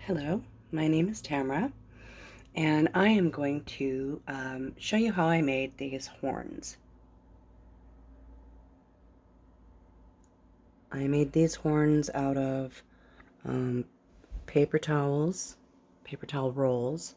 Hello, my name is Tamara, and I am going to show you how I made these horns. I made these horns out of um, paper towels, paper towel rolls,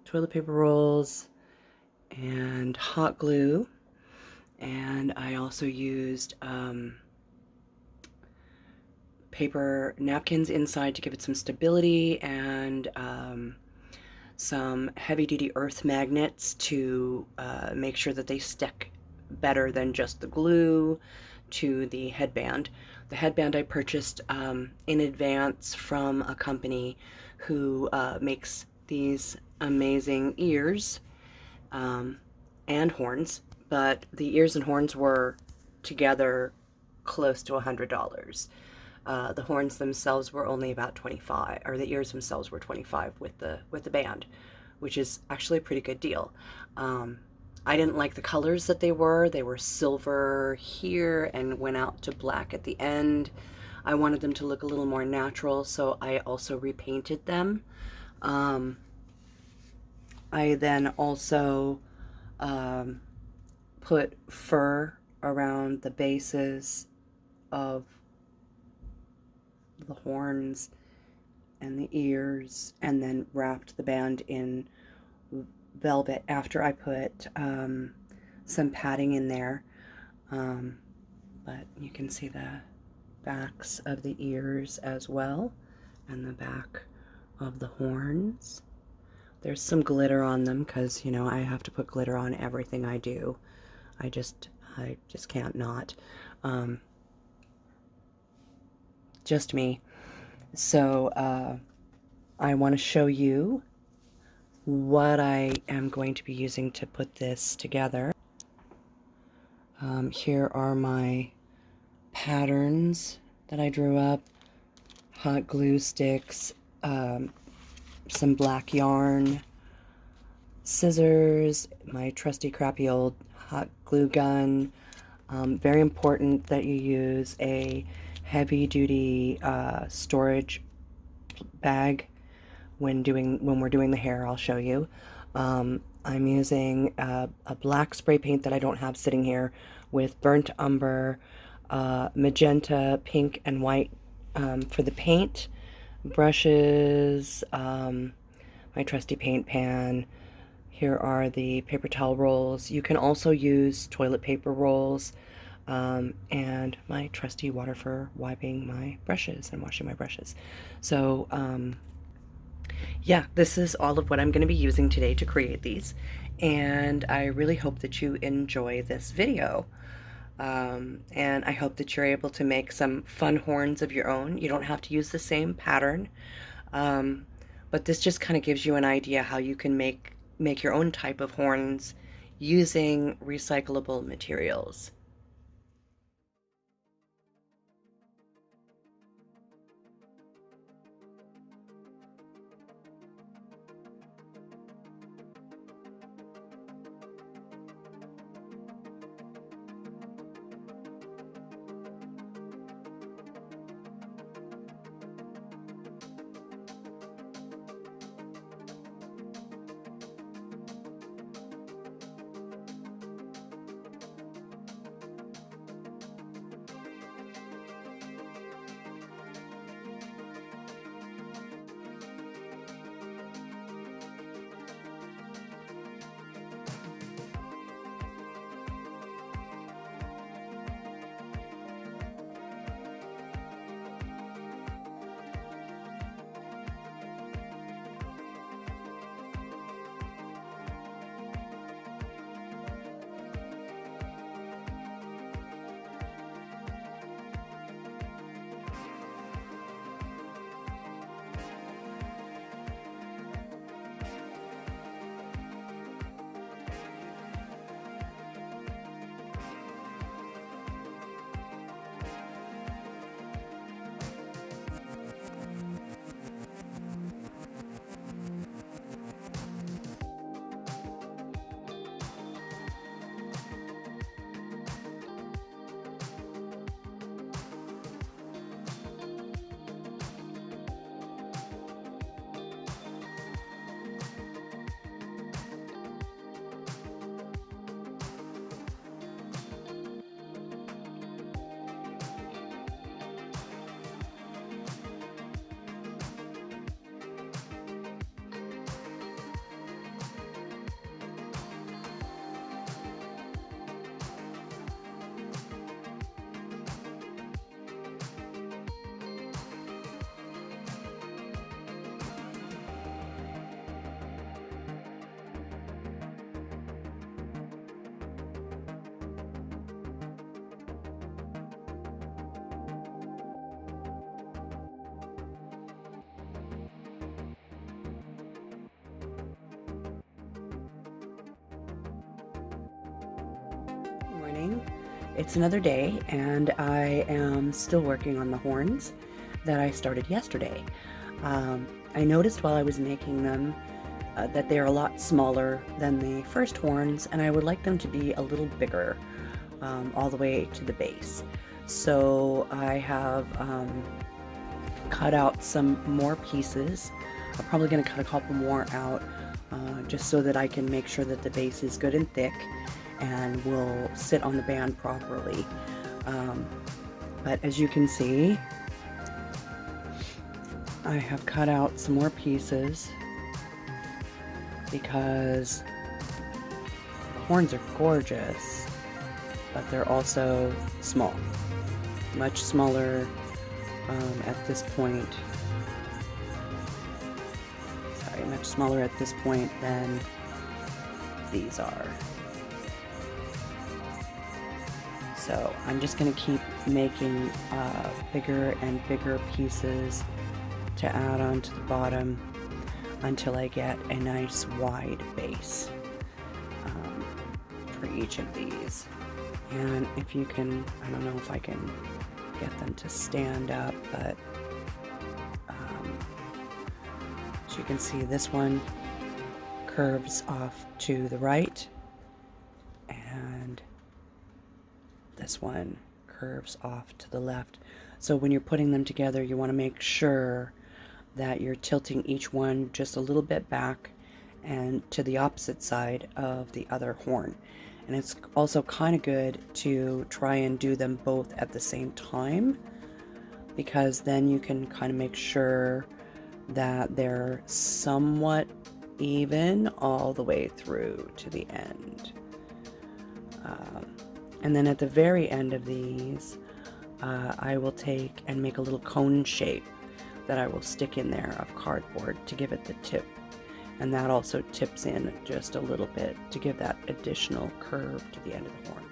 toilet paper rolls, and hot glue, and I also used paper napkins inside to give it some stability and some heavy-duty earth magnets to make sure that they stick better than just the glue to the headband. The headband I purchased in advance from a company who makes these amazing ears um, and horns, but the ears and horns were together close to $100. The horns themselves were only about 25, or the ears themselves were 25 with the band, which is actually a pretty good deal. I didn't like the colors that they were. They were silver here and went out to black at the end. I wanted them to look a little more natural, so I also repainted them. Um, I then also um, put fur around the bases of the horns and the ears, and then wrapped the band in velvet after I put some padding in there. Um, but you can see the backs of the ears as well, and the back of the horns. There's some glitter on them because, you know, I have to put glitter on everything I do. I just can't not. Um, just me. So I want to show you what I am going to be using to put this together. Here are my patterns that I drew up, hot glue sticks, some black yarn, scissors, my trusty crappy old hot glue gun. Very important that you use a heavy duty storage bag when we're doing the hair. I'll show you. I'm using a black spray paint that I don't have sitting here with burnt umber, magenta, pink, and white for the paint, brushes, my trusty paint pan. Here are the paper towel rolls. You can also use toilet paper rolls, and my trusty water for wiping my brushes and washing my brushes. So yeah, this is all of what I'm going to be using today to create these, and I really hope that you enjoy this video. And I hope that you're able to make some fun horns of your own. You don't have to use the same pattern, um, but this just kind of gives you an idea how you can make your own type of horns using recyclable materials. It's another day, and I am still working on the horns that I started yesterday. I noticed while I was making them that they're a lot smaller than the first horns, and I would like them to be a little bigger all the way to the base. So I have cut out some more pieces. I'm probably going to cut a couple more out just so that I can make sure that the base is good and thick and will sit on the band properly. But as you can see, I have cut out some more pieces because the horns are gorgeous, but they're also small, much smaller at this point. Sorry, much smaller at this point than these are. So I'm just going to keep making bigger and bigger pieces to add onto the bottom until I get a nice wide base for each of these. And if you can, I don't know if I can get them to stand up, but as you can see, this one curves off to the right, and this one curves off to the left. So when you're putting them together, you want to make sure that you're tilting each one just a little bit back and to the opposite side of the other horn. And it's also kind of good to try and do them both at the same time, because then you can kind of make sure that they're somewhat even all the way through to the end. And then at the very end of these, I will take and make a little cone shape that I will stick in there of cardboard to give it the tip. And that also tips in just a little bit to give that additional curve to the end of the horn.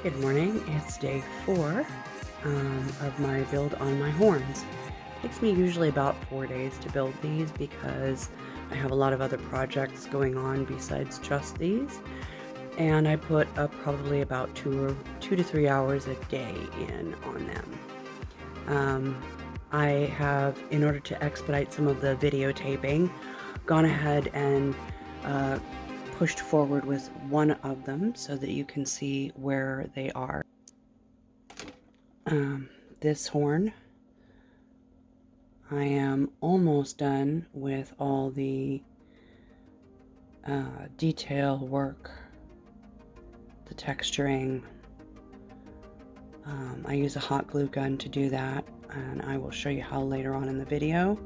Good morning, it's day 4 of my build on my horns. It takes me usually about 4 days to build these because I have a lot of other projects going on besides just these, and I put probably about 2 to 3 hours a day in on them. I have, in order to expedite some of the videotaping, gone ahead and pushed forward with one of them so that you can see where they are. This horn, I am almost done with all the detail work, the texturing. I use a hot glue gun to do that, and I will show you how later on in the video.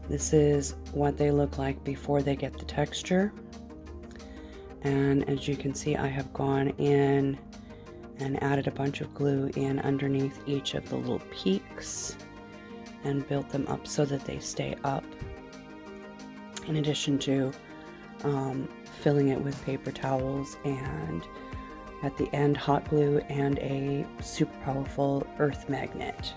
This is what they look like before they get the texture. And as you can see, I have gone in and added a bunch of glue in underneath each of the little peaks and built them up so that they stay up, in addition to filling it with paper towels and at the end hot glue and a super powerful earth magnet.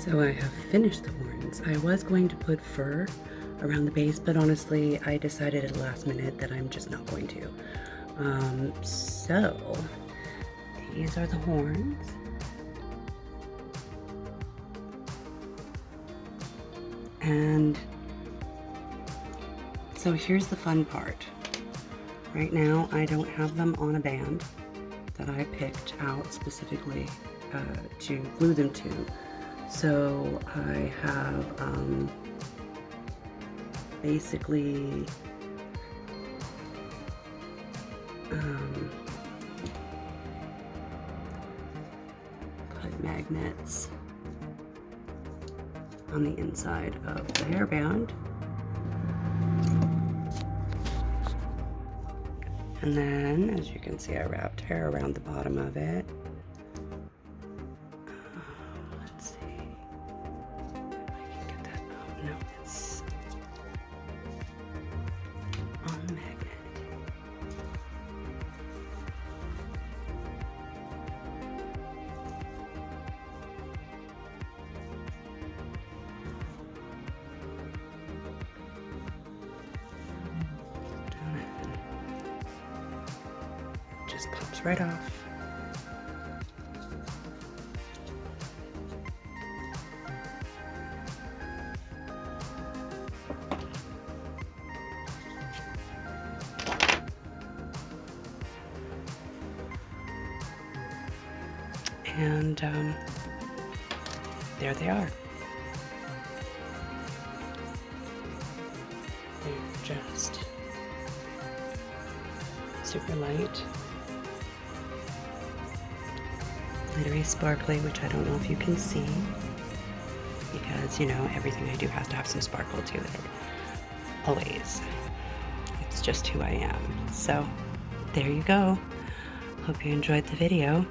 So I have finished the horns. I was going to put fur around the base, but honestly, I decided at the last minute that I'm just not going to. So these are the horns. And so here's the fun part. Right now, I don't have them on a band that I picked out specifically to glue them to. So I have basically put magnets on the inside of the hairband. And then, as you can see, I wrapped hair around the bottom of it. Let's see if I can get that out. No, it's on the magnet. Just pops right off. And there they are. They're just super light. Glittery, sparkly, which I don't know if you can see, because, you know, everything I do has to have some sparkle to it. Always. It's just who I am. So, there you go. Hope you enjoyed the video.